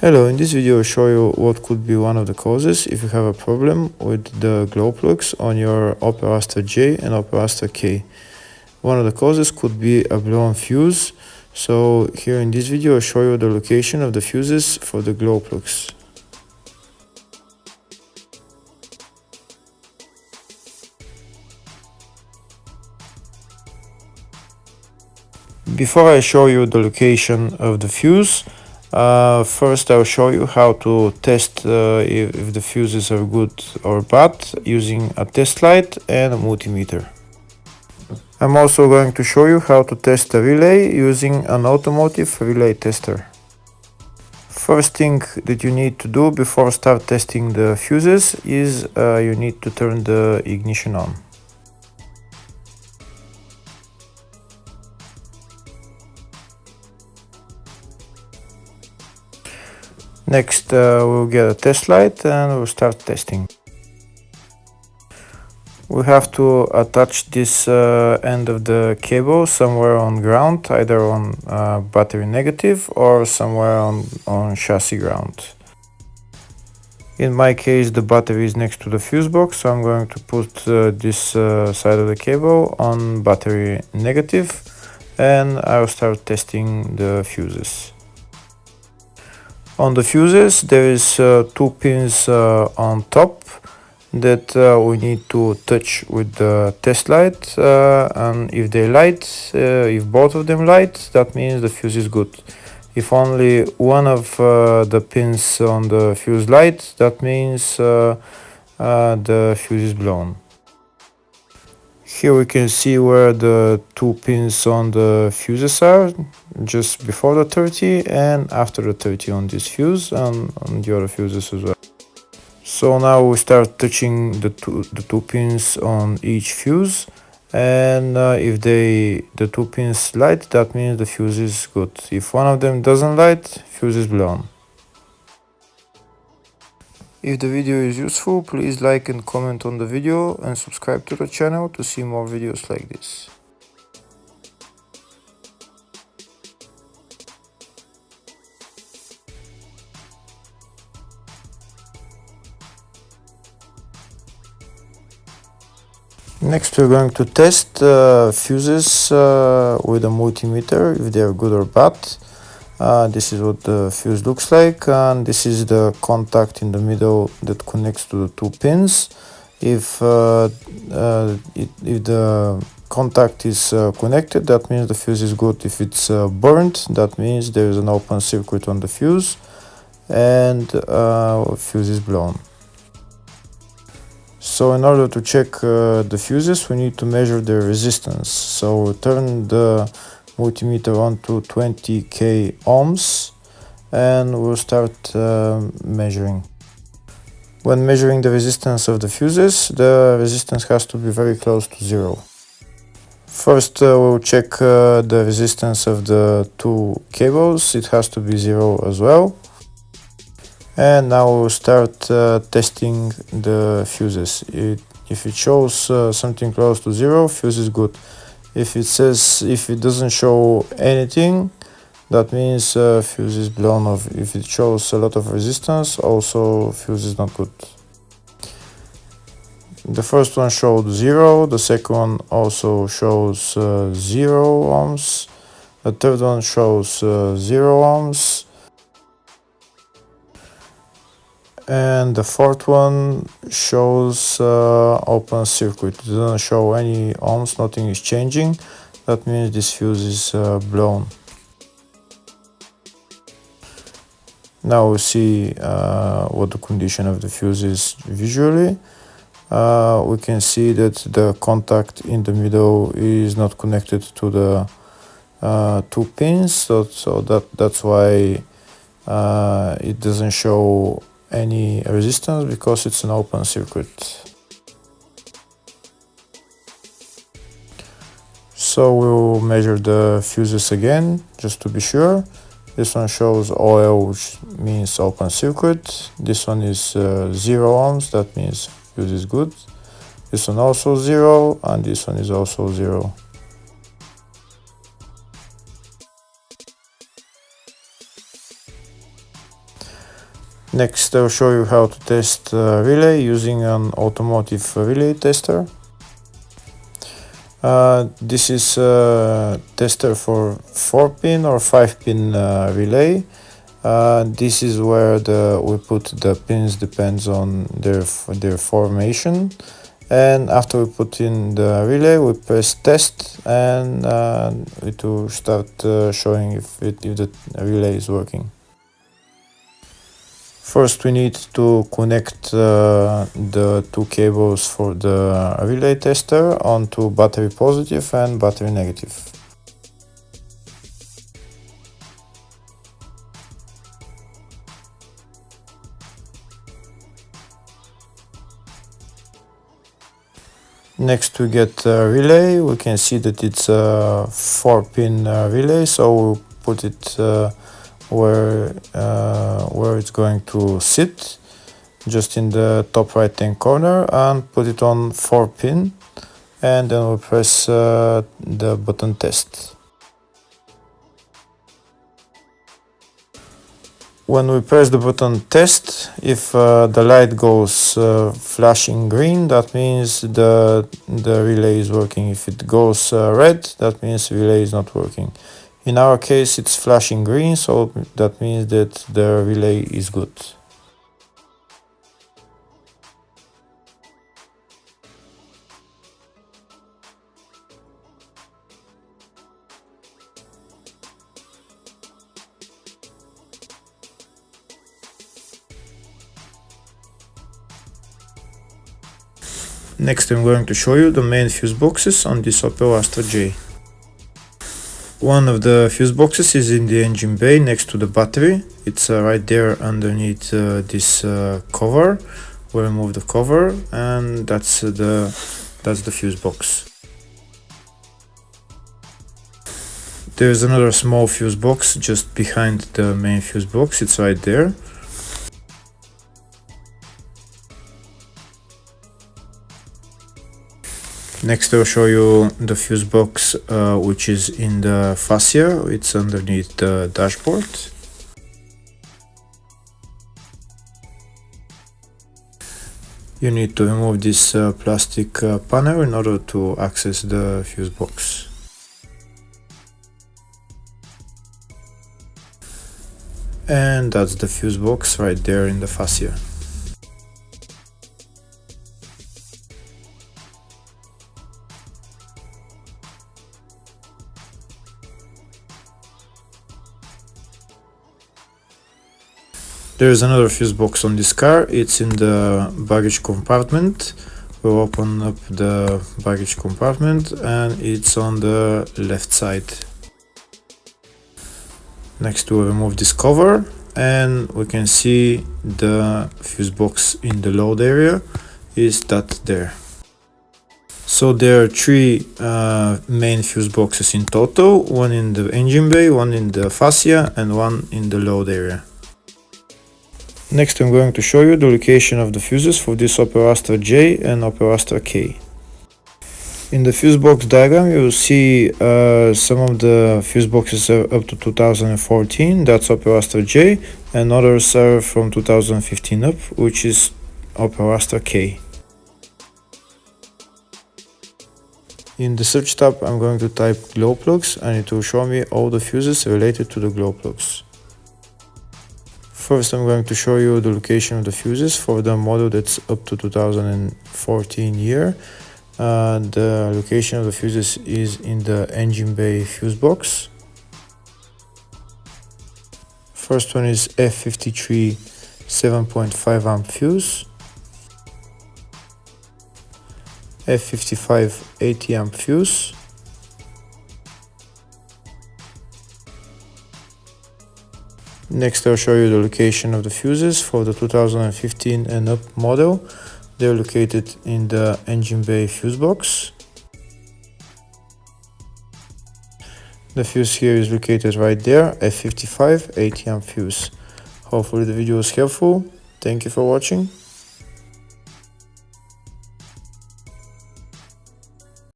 Hello, in this video I'll show you what could be one of the causes if you have a problem with the glow plugs on your Opel Astra J and Opel Astra K. One of the causes could be a blown fuse, so here in this video I'll show you the location of the fuses for the glow plugs. Before I show you the location of the fuse, first I'll show you how to test if the fuses are good or bad using a test light and a multimeter. I'm also going to show you how to test a relay using an automotive relay tester. First thing that you need to do before start testing the fuses is you need to turn the ignition on. Next we'll get a test light and we'll start testing. We have to attach this end of the cable somewhere on ground, either on battery negative or somewhere on chassis ground. In my case the battery is next to the fuse box, so I'm going to put this side of the cable on battery negative and I'll start testing the fuses. On the fuses there is two pins on top that we need to touch with the test light, and if they light, if both of them light, that means the fuse is good. If only one of the pins on the fuse light, that means the fuse is blown. Here we can see where the two pins on the fuses are, just before the 30 and after the 30 on this fuse and on the other fuses as well. So now we start touching the two pins on each fuse, and if the two pins light, that means the fuse is good. If one of them doesn't light, fuse is blown. If the video is useful, please like and comment on the video and subscribe to the channel to see more videos like this. Next we're going to test fuses with a multimeter, if they are good or bad. This is what the fuse looks like, and this is the contact in the middle that connects to the two pins. If the contact is connected, that means the fuse is good. If it's burnt, that means there is an open circuit on the fuse and fuse is blown. So in order to check the fuses, we need to measure their resistance. So we'll turn the multimeter on to 20k ohms and we'll start measuring. When measuring the resistance of the fuses, the resistance has to be very close to zero. First we'll check the resistance of the two cables. It has to be zero as well. And now we'll start testing the fuses. If it shows something close to zero, fuse is good. If it doesn't show anything, that means fuse is blown off. If it shows a lot of resistance, also fuse is not good. The first one showed 0, the second one also shows 0 ohms, the third one shows 0 ohms, and the fourth one shows open circuit. It doesn't show any ohms, nothing is changing. That means this fuse is blown. Now we see what the condition of the fuse is visually. We can see that the contact in the middle is not connected to the two pins, so that's why it doesn't show any resistance, because it's an open circuit. So we'll measure the fuses again just to be sure. This one shows OL, which means open circuit. This one is 0 ohms, that means fuse is good. This one also 0, and this one is also 0. Next, I'll show you how to test relay using an automotive relay tester. This is a tester for 4-pin or 5-pin relay. This is where we put the pins, depends on their formation. And after we put in the relay, we press test, and it will start showing if the relay is working. First, we need to connect the two cables for the relay tester onto battery positive and battery negative. Next, we get a relay. We can see that it's a 4-pin relay, so we'll put it where it's going to sit, just in the top right hand corner, and put it on 4-pin, and then we'll press the button test. When we press the button test, if the light goes flashing green, that means the relay is working. If it goes red, that means the relay is not working. In our case, it's flashing green, so that means that the relay is good. Next, I'm going to show you the main fuse boxes on this Opel Astra J. One of the fuse boxes is in the engine bay next to the battery. It's right there underneath this cover. We'll remove the cover, and that's the fuse box. There's another small fuse box just behind the main fuse box. It's right there. Next, I'll show you the fuse box which is in the fascia. It's underneath the dashboard. You need to remove this plastic panel in order to access the fuse box. And that's the fuse box right there in the fascia. There is another fuse box on this car. It's in the baggage compartment. We'll open up the baggage compartment, and it's on the left side. Next, we'll remove this cover, and we can see the fuse box in the load area is that there. So there are three main fuse boxes in total, one in the engine bay, one in the fascia, and one in the load area. Next, I'm going to show you the location of the fuses for this Opel Astra J and Opel Astra K. In the fuse box diagram, you will see some of the fuse boxes are up to 2014, that's Opel Astra J, and others are from 2015 up, which is Opel Astra K. In the search tab, I'm going to type glow plugs, and it will show me all the fuses related to the glow plugs. First, I'm going to show you the location of the fuses for the model that's up to 2014 year. The location of the fuses is in the engine bay fuse box. First one is F53 7.5 amp fuse, F55 80 amp fuse, Next, I'll show you the location of the fuses for the 2015 and up model. They're located in the engine bay fuse box. The fuse here is located right there, F55 80 amp fuse. Hopefully the video was helpful. Thank you for watching.